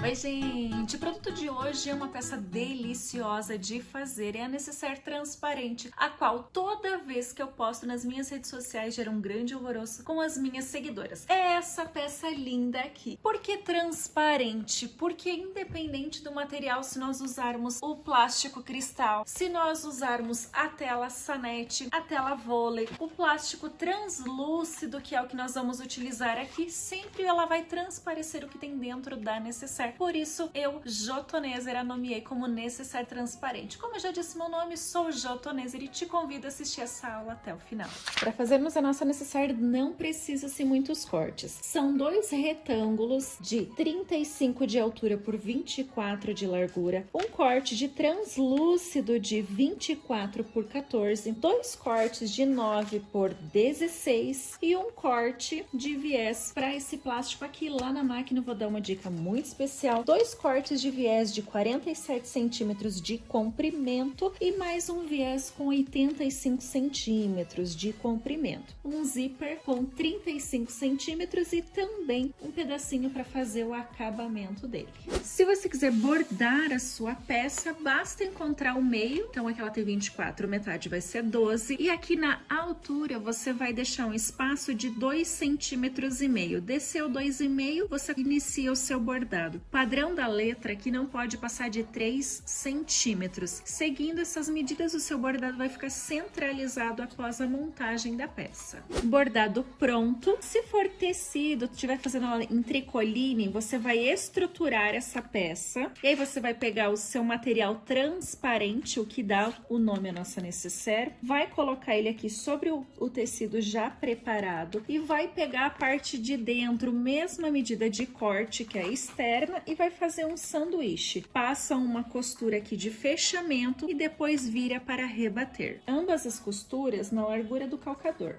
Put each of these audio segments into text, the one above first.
Oi, gente! O produto de hoje é uma peça deliciosa de fazer. É a Necessaire transparente, a qual toda vez que eu posto nas minhas redes sociais gera um grande alvoroço com as minhas seguidoras. É essa peça linda aqui. Por que transparente? Porque independente do material, se nós usarmos o plástico cristal, se nós usarmos a tela sanete, a tela vôlei, o plástico translúcido, que é o que nós vamos utilizar aqui, sempre ela vai transparecer o que tem dentro da Necessaire. Por isso, eu, Jotoneser, a nomeei como Necessaire Transparente. Como eu já disse meu nome, sou Jotoneser e te convido a assistir essa aula até o final. Para fazermos a nossa Necessaire, não precisa-se muitos cortes. São dois retângulos de 35 de altura por 24 de largura, um corte de translúcido de 24 por 14, dois cortes de 9 por 16 e um corte de viés para esse plástico aqui. Lá na máquina eu vou dar uma dica muito especial, dois cortes de viés de 47 centímetros de comprimento e mais um viés com 85 centímetros de comprimento, um zíper com 35 centímetros e também um pedacinho para fazer o acabamento dele. Se você quiser bordar a sua peça, basta encontrar o meio. Então aqui ela tem 24, metade vai ser 12 e aqui na altura você vai deixar um espaço de 2,5 centímetros. Desceu 2,5, você inicia o seu bordado. O padrão da letra aqui não pode passar de 3 centímetros. Seguindo essas medidas, o seu bordado vai ficar centralizado após a montagem da peça. Bordado pronto. Se for tecido, estiver fazendo ela em tricoline, você vai estruturar essa peça. E aí você vai pegar o seu material transparente, o que dá o nome à nossa Necessaire, vai colocar ele aqui sobre o tecido já preparado e vai pegar a parte de dentro, mesma medida de corte que é externa, e vai fazer um sanduíche. Passa uma costura aqui de fechamento e depois vira para rebater. Ambas as costuras na largura do calcador.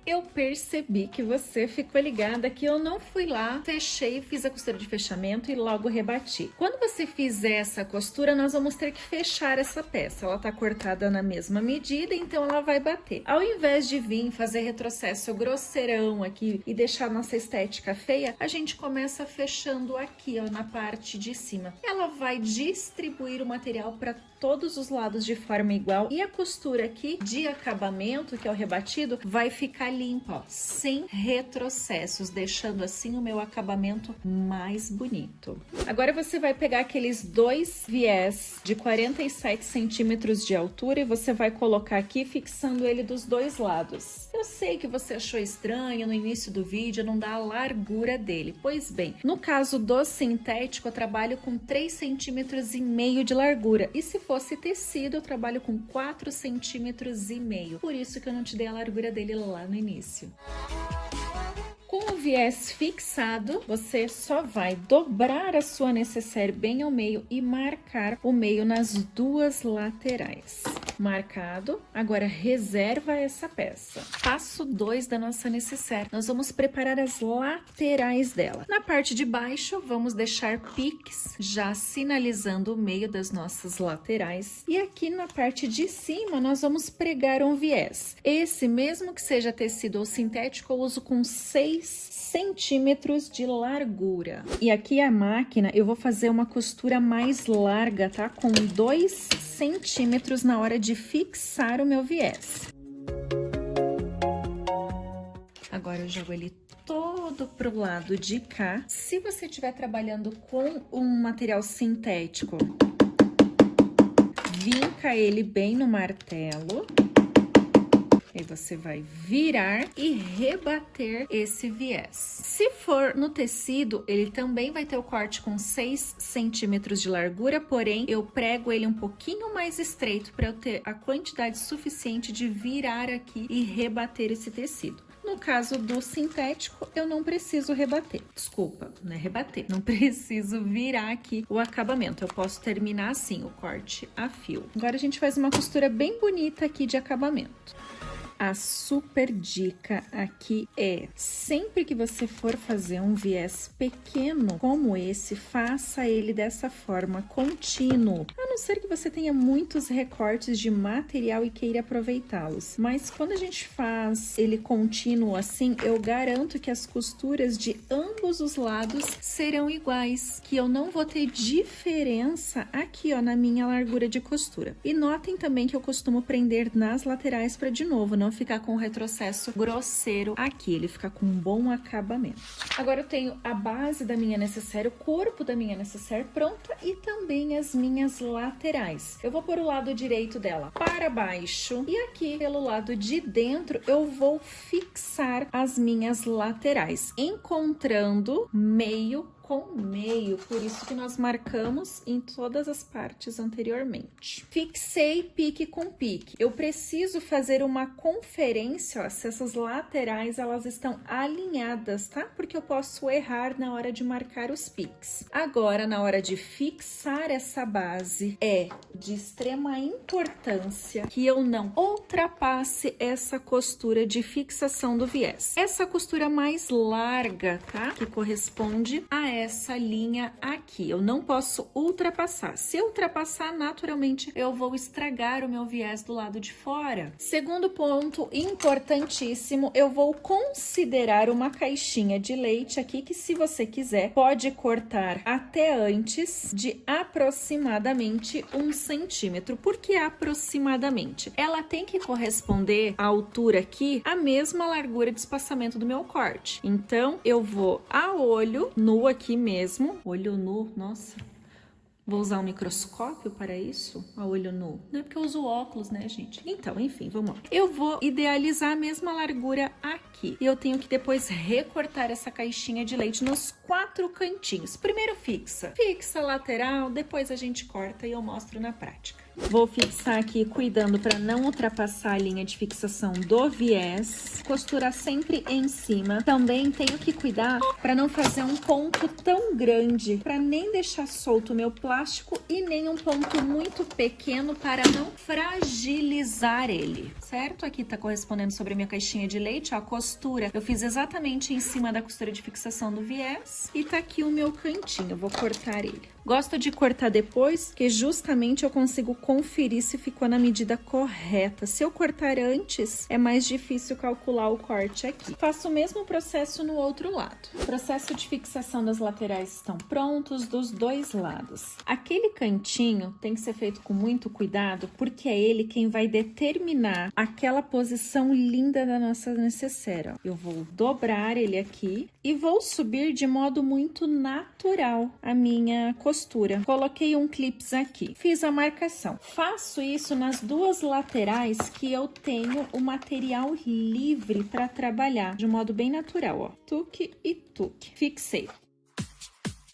Eu percebi que você ficou ligada que eu não fui lá, fechei, fiz a costura de fechamento e logo rebati. Quando você fizer essa costura, nós vamos ter que fechar essa peça. Ela tá cortada na mesma medida, então ela vai bater. Ao invés de vir fazer retrocesso grosseirão aqui e deixar nossa estética feia, a gente começa fechando aqui, ó, na parte de cima. Ela vai distribuir o material para todos os lados de forma igual e a costura aqui de acabamento, que é o rebatido, vai ficar limpa, ó, sem retrocessos, deixando assim o meu acabamento mais bonito. Agora você vai pegar aqueles dois viés de 47 centímetros de altura e você vai colocar aqui, fixando ele dos dois lados. Eu sei que você achou estranho no início do vídeo não dar a largura dele. Pois bem, no caso do sintético, eu trabalho com 3,5 centímetros de largura. E se fosse tecido, eu trabalho com 4,5 centímetros. Por isso que eu não te dei a largura dele lá no início. Com o viés fixado, você só vai dobrar a sua Necessaire bem ao meio e marcar o meio nas duas laterais. Marcado, agora reserva essa peça. Passo 2 da nossa Necessaire, nós vamos preparar as laterais dela. Na parte de baixo, vamos deixar piques, já sinalizando o meio das nossas laterais. E aqui na parte de cima, nós vamos pregar um viés. Esse, mesmo que seja tecido ou sintético, eu uso com 6 centímetros de largura. E aqui a máquina, eu vou fazer uma costura mais larga, tá? Com 2 centímetros na hora de fixar o meu viés. Agora eu jogo ele todo pro lado de cá. Se você estiver trabalhando com um material sintético, vinca ele bem no martelo. Aí você vai virar e rebater esse viés. Se for no tecido, ele também vai ter o corte com 6 centímetros de largura, porém eu prego ele um pouquinho mais estreito para eu ter a quantidade suficiente de virar aqui e rebater esse tecido. No caso do sintético, eu não preciso rebater. Desculpa, não é rebater. Não preciso virar aqui o acabamento. Eu posso terminar assim, o corte a fio. Agora a gente faz uma costura bem bonita aqui de acabamento. A super dica aqui é, sempre que você for fazer um viés pequeno como esse, faça ele dessa forma, contínuo. A não ser que você tenha muitos recortes de material e queira aproveitá-los. Mas quando a gente faz ele contínuo assim, eu garanto que as costuras de ambos os lados serão iguais, que eu não vou ter diferença aqui, ó, na minha largura de costura. E notem também que eu costumo prender nas laterais para de novo não ficar com um retrocesso grosseiro aqui, ele fica com um bom acabamento. Agora eu tenho a base da minha necessaire, o corpo da minha necessaire pronta e também as minhas laterais. Eu vou pôr o lado direito dela para baixo e aqui pelo lado de dentro eu vou fixar as minhas laterais, encontrando meio com meio, por isso que nós marcamos em todas as partes anteriormente. Fixei pique com pique. Eu preciso fazer uma conferência, ó, se essas laterais elas estão alinhadas, tá? Porque eu posso errar na hora de marcar os piques. Agora, na hora de fixar essa base, é de extrema importância que eu não ultrapasse essa costura de fixação do viés. Essa costura mais larga, tá? Que corresponde a essa linha aqui, eu não posso ultrapassar. Se eu ultrapassar, naturalmente, eu vou estragar o meu viés do lado de fora. Segundo ponto importantíssimo, eu vou considerar uma caixinha de leite aqui, que se você quiser, pode cortar até antes de aproximadamente 1 centímetro. Por que aproximadamente? Ela tem que corresponder à altura aqui, a mesma largura de espaçamento do meu corte. Então, eu vou a olho nu aqui mesmo, olho nu, nossa, vou usar um microscópio para isso, a olho nu, não é porque eu uso óculos, né, gente? Então, enfim, vamos lá. Eu vou idealizar a mesma largura aqui, e eu tenho que depois recortar essa caixinha de leite nos 4 cantinhos. Primeiro fixa a lateral, depois a gente corta e eu mostro na prática. Vou fixar aqui, cuidando para não ultrapassar a linha de fixação do viés. Costurar sempre em cima. Também tenho que cuidar para não fazer um ponto tão grande, para nem deixar solto o meu plástico e nem um ponto muito pequeno para não fragilizar ele, certo? Aqui tá correspondendo sobre a minha caixinha de leite, ó, a costura. Eu fiz exatamente em cima da costura de fixação do viés e tá aqui o meu cantinho, eu vou cortar ele. Gosto de cortar depois, porque justamente eu consigo conferir se ficou na medida correta. Se eu cortar antes, é mais difícil calcular o corte aqui. Faço o mesmo processo no outro lado. O processo de fixação das laterais estão prontos dos dois lados. Aquele cantinho tem que ser feito com muito cuidado, porque é ele quem vai determinar aquela posição linda da nossa necessaire. Eu vou dobrar ele aqui e vou subir de modo muito natural a minha costura. Coloquei um clips aqui, fiz a marcação. Faço isso nas duas laterais que eu tenho o material livre para trabalhar, de modo bem natural, ó. Tuque e tuque. Fixei.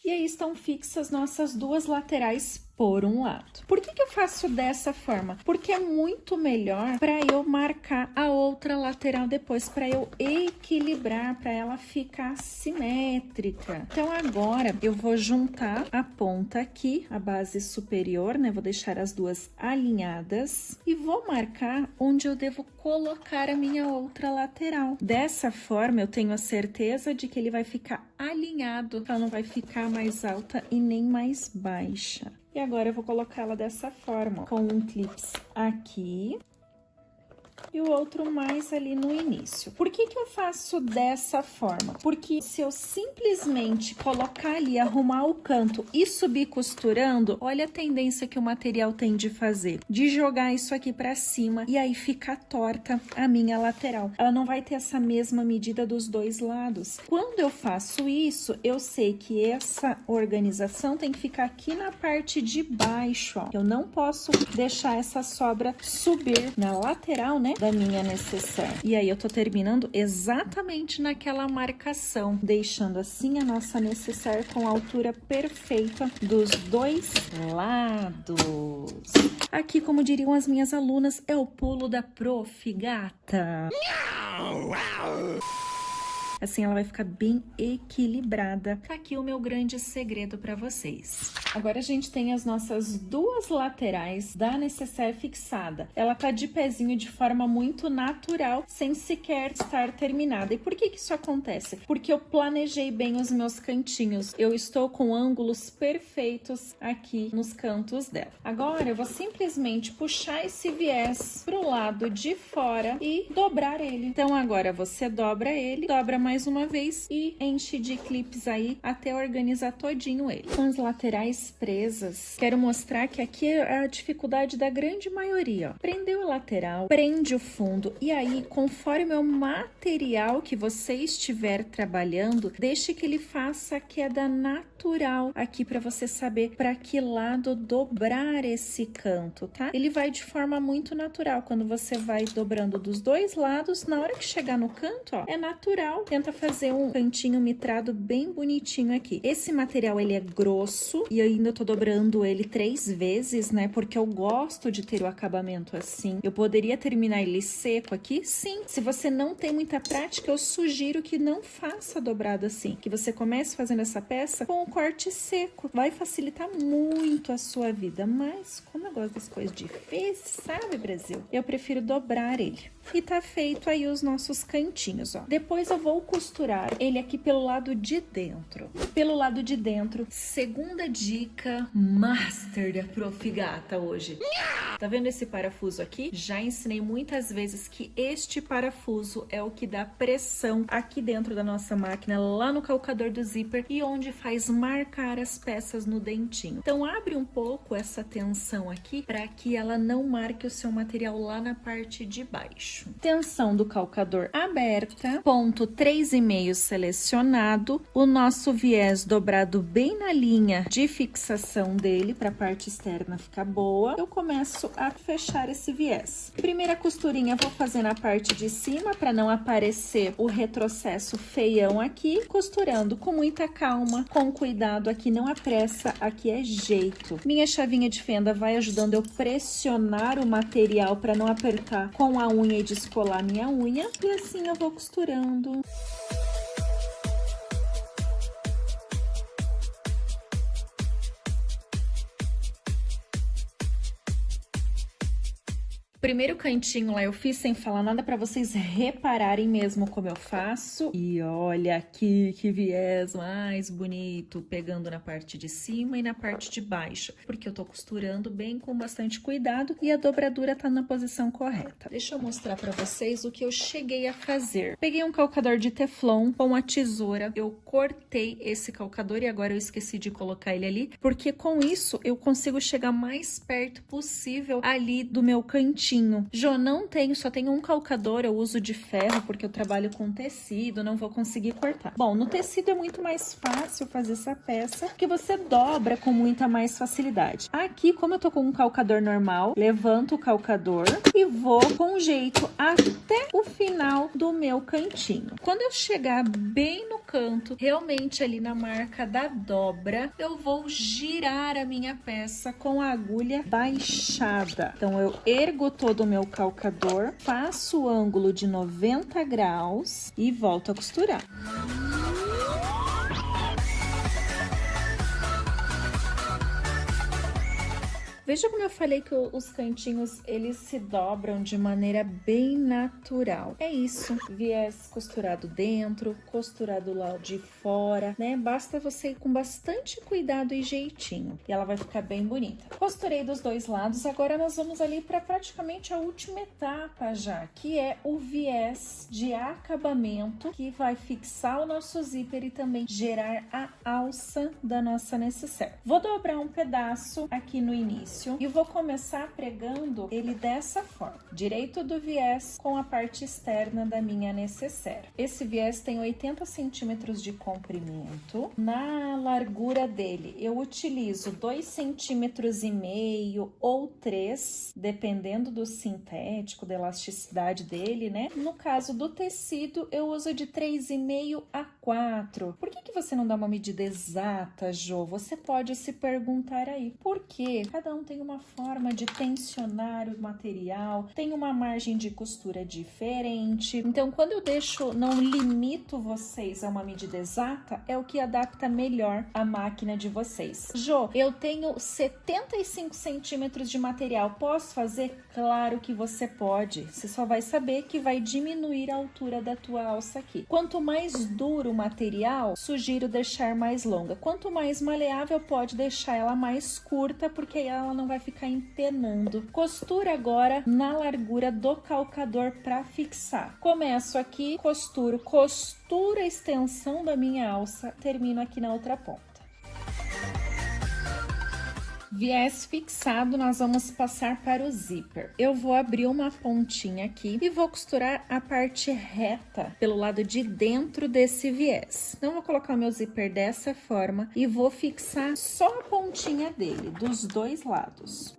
E aí estão fixas nossas duas laterais por um lado. Por que eu faço dessa forma? Porque é muito melhor para eu marcar a outra lateral depois, para eu equilibrar, para ela ficar simétrica. Então agora eu vou juntar a ponta aqui, a base superior, né? Vou deixar as duas alinhadas e vou marcar onde eu devo colocar a minha outra lateral. Dessa forma eu tenho a certeza de que ele vai ficar alinhado, ela não vai ficar mais alta e nem mais baixa. E agora eu vou colocá-la dessa forma, ó, com um clips aqui e o outro mais ali no início. Por que eu faço dessa forma? Porque se eu simplesmente colocar ali, arrumar o canto e subir costurando, olha a tendência que o material tem de fazer, de jogar isso aqui pra cima e aí fica torta a minha lateral. Ela não vai ter essa mesma medida dos dois lados. Quando eu faço isso, eu sei que essa organização tem que ficar aqui na parte de baixo, ó. Eu não posso deixar essa sobra subir na lateral, né, da minha necessaire. E aí eu tô terminando exatamente naquela marcação, deixando assim a nossa necessaire com a altura perfeita dos dois lados. Aqui, como diriam as minhas alunas, é o pulo da prof, gata. Assim ela vai ficar bem equilibrada. Tá aqui o meu grande segredo para vocês. Agora a gente tem as nossas duas laterais da necessaire fixada. Ela tá de pezinho de forma muito natural, sem sequer estar terminada. E por que isso acontece? Porque eu planejei bem os meus cantinhos. Eu estou com ângulos perfeitos aqui nos cantos dela. Agora eu vou simplesmente puxar esse viés pro lado de fora e dobrar ele. Então agora você dobra ele, dobra mais uma vez e enche de clipes aí até organizar todinho ele. Com as laterais presas, quero mostrar que aqui é a dificuldade da grande maioria, ó. Prendeu a lateral, prende o fundo e aí, conforme o material que você estiver trabalhando, deixe que ele faça a queda natural aqui para você saber para que lado dobrar esse canto, tá? Ele vai de forma muito natural, quando você vai dobrando dos dois lados, na hora que chegar no canto, ó, é natural. Tenta fazer um cantinho mitrado bem bonitinho aqui. Esse material, ele é grosso e eu ainda tô dobrando ele 3 vezes, né? Porque eu gosto de ter o acabamento assim. Eu poderia terminar ele seco aqui? Sim. Se você não tem muita prática, eu sugiro que não faça dobrado assim. Que você comece fazendo essa peça com o corte seco. Vai facilitar muito a sua vida. Mas, como eu gosto das coisas difíceis, sabe, Brasil? Eu prefiro dobrar ele. E tá feito aí os nossos cantinhos, ó. Depois eu vou costurar ele aqui pelo lado de dentro. Pelo lado de dentro, segunda dica master da Prof. Gata hoje. Tá vendo esse parafuso aqui? Já ensinei muitas vezes que este parafuso é o que dá pressão aqui dentro da nossa máquina, lá no calcador do zíper e onde faz marcar as peças no dentinho. Então abre um pouco essa tensão aqui para que ela não marque o seu material lá na parte de baixo. Tensão do calcador aberta, ponto 3,5 selecionado, o nosso viés dobrado bem na linha de fixação dele para a parte externa ficar boa. Eu começo a fechar esse viés. Primeira costurinha vou fazer na parte de cima para não aparecer o retrocesso feião aqui, costurando com muita calma, com cuidado, aqui não apressa, aqui é jeito. Minha chavinha de fenda vai ajudando eu pressionar o material para não apertar com a unha e descolar minha unha, e assim eu vou costurando. Primeiro cantinho lá eu fiz sem falar nada para vocês repararem mesmo como eu faço. E olha aqui que viés mais bonito, pegando na parte de cima e na parte de baixo. Porque eu tô costurando bem com bastante cuidado e a dobradura tá na posição correta. Deixa eu mostrar para vocês o que eu cheguei a fazer. Peguei um calcador de teflon com a tesoura, eu cortei esse calcador e agora eu esqueci de colocar ele ali. Porque com isso eu consigo chegar mais perto possível ali do meu cantinho. Jo, não tenho, só tenho um calcador, eu uso de ferro porque eu trabalho com tecido, não vou conseguir cortar. Bom, no tecido é muito mais fácil fazer essa peça, porque você dobra com muita mais facilidade. Aqui, como eu tô com um calcador normal, levanto o calcador e vou com jeito até o final do meu cantinho. Quando eu chegar bem no canto, realmente ali na marca da dobra, eu vou girar a minha peça com a agulha baixada. Então, eu ergo todo o meu calcador, faço o ângulo de 90 graus e volto a costurar. Veja como eu falei que os cantinhos, eles se dobram de maneira bem natural. É isso, viés costurado dentro, costurado lá de fora, né? Basta você ir com bastante cuidado e jeitinho, e ela vai ficar bem bonita. Costurei dos dois lados, agora nós vamos ali para praticamente a última etapa já, que é o viés de acabamento, que vai fixar o nosso zíper e também gerar a alça da nossa necessaire. Vou dobrar um pedaço aqui no início e vou começar pregando ele dessa forma, direito do viés com a parte externa da minha necessaire. Esse viés tem 80 centímetros de comprimento. Na largura dele, eu utilizo 2,5 centímetros ou 3, dependendo do sintético, da elasticidade dele, né? No caso do tecido, eu uso de 3,5 a 4. Por que você não dá uma medida exata, Jo? Você pode se perguntar aí. Por quê? Cada um tem uma forma de tensionar o material, tem uma margem de costura diferente. Então, quando eu não limito vocês a uma medida exata, é o que adapta melhor a máquina de vocês. Jo, eu tenho 75 centímetros de material, posso fazer? Claro que você pode. Você só vai saber que vai diminuir a altura da tua alça aqui. Quanto mais duro o material, sugiro deixar mais longa. Quanto mais maleável, pode deixar ela mais curta, porque aí ela não vai ficar empenando. Costura agora na largura do calcador para fixar. Começo aqui, costuro a extensão da minha alça, termino aqui na outra ponta. Viés fixado, nós vamos passar para o zíper. Eu vou abrir uma pontinha aqui e vou costurar a parte reta pelo lado de dentro desse viés. Então, vou colocar o meu zíper dessa forma e vou fixar só a pontinha dele, dos dois lados.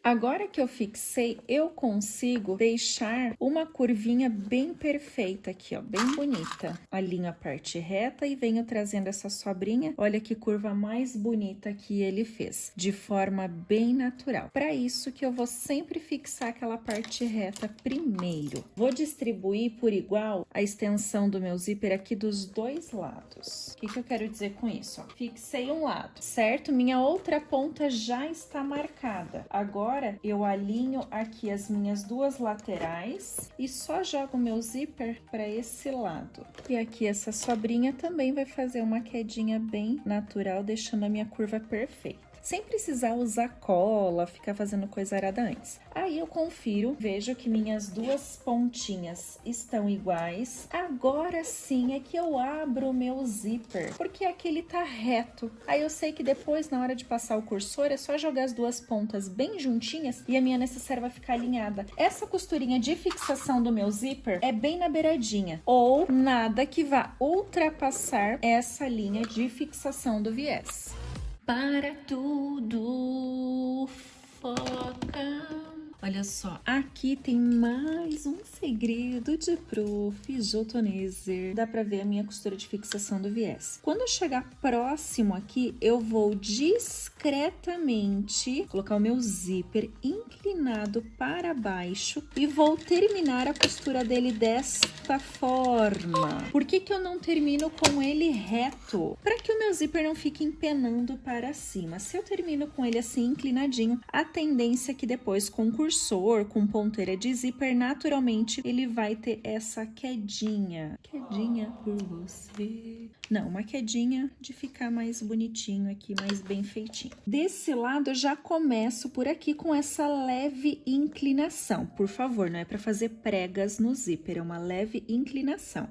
Agora que eu fixei, eu consigo deixar uma curvinha bem perfeita aqui, ó, bem bonita. Alinho a parte reta e venho trazendo essa sobrinha. Olha que curva mais bonita que ele fez, de forma bem natural. Para isso que eu vou sempre fixar aquela parte reta primeiro. Vou distribuir por igual a extensão do meu zíper aqui dos dois lados. O que eu quero dizer com isso? Ó, fixei um lado, certo? Minha outra ponta já está marcada. Agora eu alinho aqui as minhas duas laterais e só jogo meu zíper para esse lado. E aqui essa sobrinha também vai fazer uma quedinha bem natural, deixando a minha curva perfeita. Sem precisar usar cola, ficar fazendo coisa arada antes. Aí eu confiro, vejo que minhas duas pontinhas estão iguais. Agora sim é que eu abro o meu zíper, porque aqui ele tá reto. Aí eu sei que depois, na hora de passar o cursor, é só jogar as duas pontas bem juntinhas e a minha necessaire vai ficar alinhada. Essa costurinha de fixação do meu zíper é bem na beiradinha, ou nada que vá ultrapassar essa linha de fixação do viés. Para tudo, foca. Olha só, aqui tem mais um segredo de Prof. Jô Toneser. Dá pra ver a minha costura de fixação do viés. Quando eu chegar próximo aqui, eu vou discretamente colocar o meu zíper inclinado para baixo e vou terminar a costura dele desta forma. Por que eu não termino com ele reto? Para que o meu zíper não fique empenando para cima. Se eu termino com ele assim inclinadinho, a tendência é que depois com o cursor, com ponteira de zíper, naturalmente ele vai ter essa quedinha por você. Não, uma quedinha de ficar mais bonitinho aqui, mais bem feitinho. Desse lado eu já começo por aqui com essa leve inclinação. Por favor, não é para fazer pregas no zíper, é uma leve inclinação.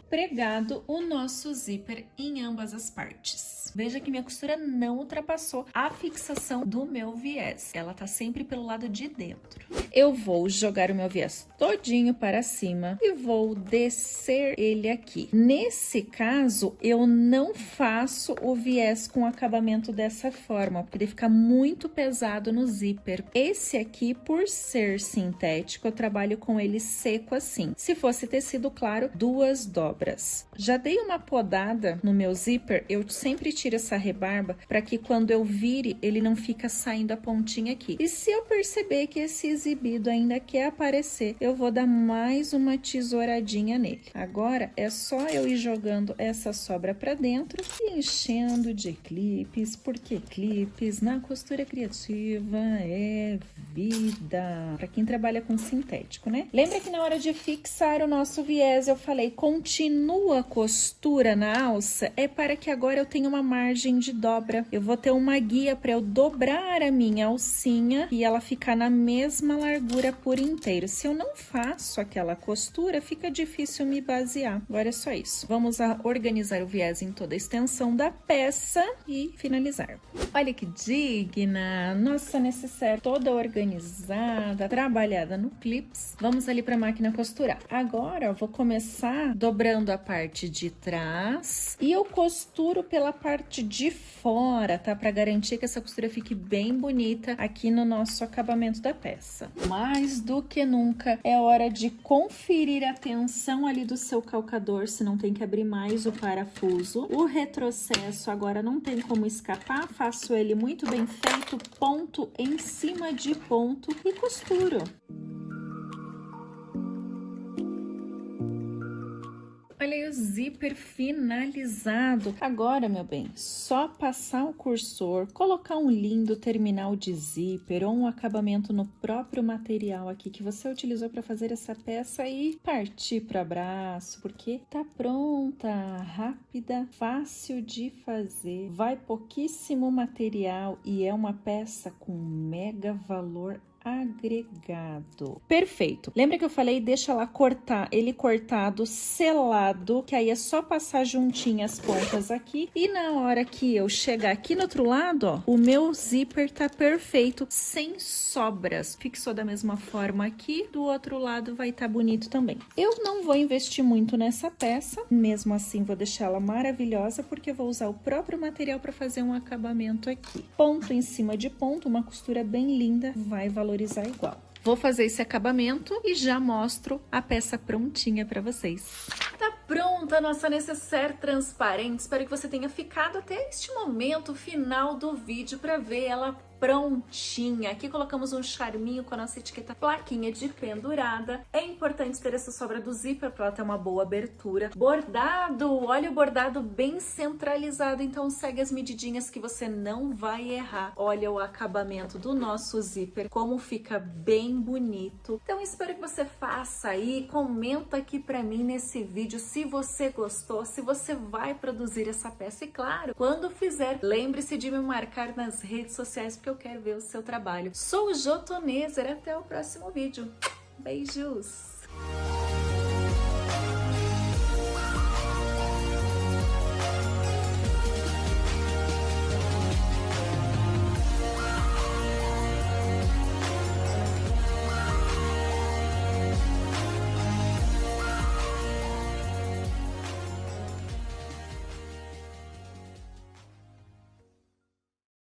Pregado o nosso zíper em ambas as partes. Veja que minha costura não ultrapassou a fixação do meu viés. Ela tá sempre pelo lado de dentro. Eu vou jogar o meu viés todinho para cima e vou descer ele aqui. Nesse caso, eu não faço o viés com acabamento dessa forma, porque ele fica muito pesado no zíper. Esse aqui, por ser sintético, eu trabalho com ele seco assim. Se fosse tecido claro, 2 dobras. Já dei uma podada no meu zíper, eu sempre tiro essa rebarba para que quando eu vire, ele não fica saindo a pontinha aqui. E se eu perceber que esse exibido ainda quer aparecer, eu vou dar mais uma tesouradinha nele. Agora, é só eu ir jogando essa sobra para dentro e enchendo de clipes, porque clipes na costura criativa é vida. Para quem trabalha com sintético, né? Lembra que na hora de fixar o nosso viés, eu falei, continua a costura na alça, é para que agora eu tenha uma margem de dobra. Eu vou ter uma guia para eu dobrar a minha alcinha e ela ficar na mesma largura por inteiro. Se eu não faço aquela costura, fica difícil me basear. Agora é só isso. Vamos organizar o viés em toda a extensão da peça e finalizar. Olha que digna! Nossa necessaire toda organizada, trabalhada no clips. Vamos ali para a máquina costurar. Agora eu vou começar dobrando a parte de trás e eu costuro pela parte parte de fora, tá? Para garantir que essa costura fique bem bonita aqui no nosso acabamento da peça. Mais do que nunca, é hora de conferir a tensão ali do seu calcador, se não tem que abrir mais o parafuso. O retrocesso agora não tem como escapar, faço ele muito bem feito, ponto em cima de ponto e costuro. Olha aí o zíper finalizado. Agora, meu bem, só passar o cursor, colocar um lindo terminal de zíper ou um acabamento no próprio material aqui que você utilizou para fazer essa peça e partir para o abraço, porque tá pronta, rápida, fácil de fazer, vai pouquíssimo material e é uma peça com mega valor agregado. Perfeito. Lembra que eu falei, deixa lá cortar, ele cortado, selado, que aí é só passar juntinho as pontas aqui e na hora que eu chegar aqui no outro lado, ó, o meu zíper tá perfeito, sem sobras. Fixou da mesma forma aqui, do outro lado vai estar bonito também. Eu não vou investir muito nessa peça, mesmo assim vou deixar ela maravilhosa, porque eu vou usar o próprio material para fazer um acabamento aqui. Ponto em cima de ponto, uma costura bem linda, vai valorizar igual. Vou fazer esse acabamento e já mostro a peça prontinha para vocês. Tá pronta a nossa necessaire transparente. Espero que você tenha ficado até este momento final do vídeo para ver ela prontinha. Aqui colocamos um charminho com a nossa etiqueta plaquinha de pendurada. É importante ter essa sobra do zíper para ela ter uma boa abertura. Bordado, olha o bordado bem centralizado, então segue as medidinhas que você não vai errar. Olha o acabamento do nosso zíper, como fica bem bonito. Então espero que você faça aí, comenta aqui para mim nesse vídeo se você gostou, se você vai produzir essa peça e claro, quando fizer, lembre-se de me marcar nas redes sociais porque eu quero ver o seu trabalho. Sou Jotoneser, até o próximo vídeo. Beijos!